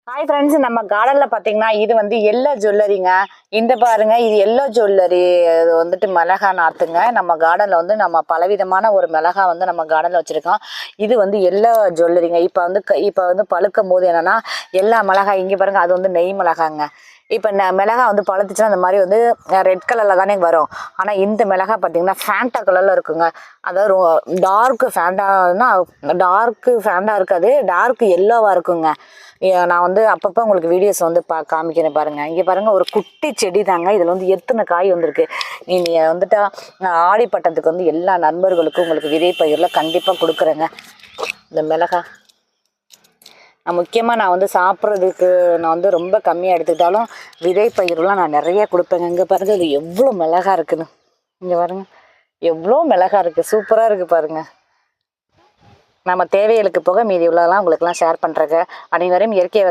Hi friends, நம்ம கார்டனில் பார்த்தீங்கன்னா இது வந்து எல்லோ ஜுவல்லரிங்க. இந்த பாருங்க, இது எல்லோ ஜுவல்லரி. இது வந்துட்டு மிளகா நாற்றுங்க. நம்ம கார்டனில் வந்து நம்ம பலவிதமான ஒரு மிளகா வந்து நம்ம கார்டனில் வச்சுருக்கோம். இது வந்து எல்லோ ஜுவல்லரிங்க. இப்போ வந்து பழுக்கும் போது என்னென்னா எல்லா மிளகாய் இங்கே பாருங்கள், அது வந்து நெய் மிளகாங்க. இப்போ மிளகா வந்து பழுத்துச்சுன்னா அந்த மாதிரி வந்து ரெட் கலரில் தானே வரும். ஆனால் இந்த மிளகா பார்த்தீங்கன்னா ஃபேண்டா கலரில் இருக்குங்க. அதாவது டார்க்கு ஃபேண்டா இருக்காது, டார்க் எல்லோவாக இருக்குங்க. நான் வந்து அப்பப்போ உங்களுக்கு வீடியோஸ் வந்து காமிக்கிறேன் பாருங்கள். இங்கே பாருங்கள், ஒரு குட்டி செடி தாங்க. இதில் வந்து எத்தனை காய் வந்திருக்கு. நீங்கள் வந்துட்டா ஆடி பட்டத்துக்கு வந்து எல்லா நண்பர்களுக்கும் உங்களுக்கு விதை பயிரில் கண்டிப்பாக கொடுக்குறேங்க இந்த மிளகா. முக்கியமாக நான் வந்து சாப்பிட்றதுக்கு நான் வந்து ரொம்ப கம்மியாக எடுத்துக்கிட்டாலும் விதை பயிரெலாம் நான் நிறைய கொடுப்பேங்க. இங்கே பாருங்கள், இது எவ்வளோ மிளகா இருக்குதுன்னு. இங்கே பாருங்கள், எவ்வளோ மிளகா இருக்குது, சூப்பராக இருக்குது பாருங்கள். நம்ம தேவைகளுக்கு போக மீதி உள்ளதெல்லாம் உங்களுக்குலாம் ஷேர் பண்ணுறேங்க. அனைவரும் இயற்கை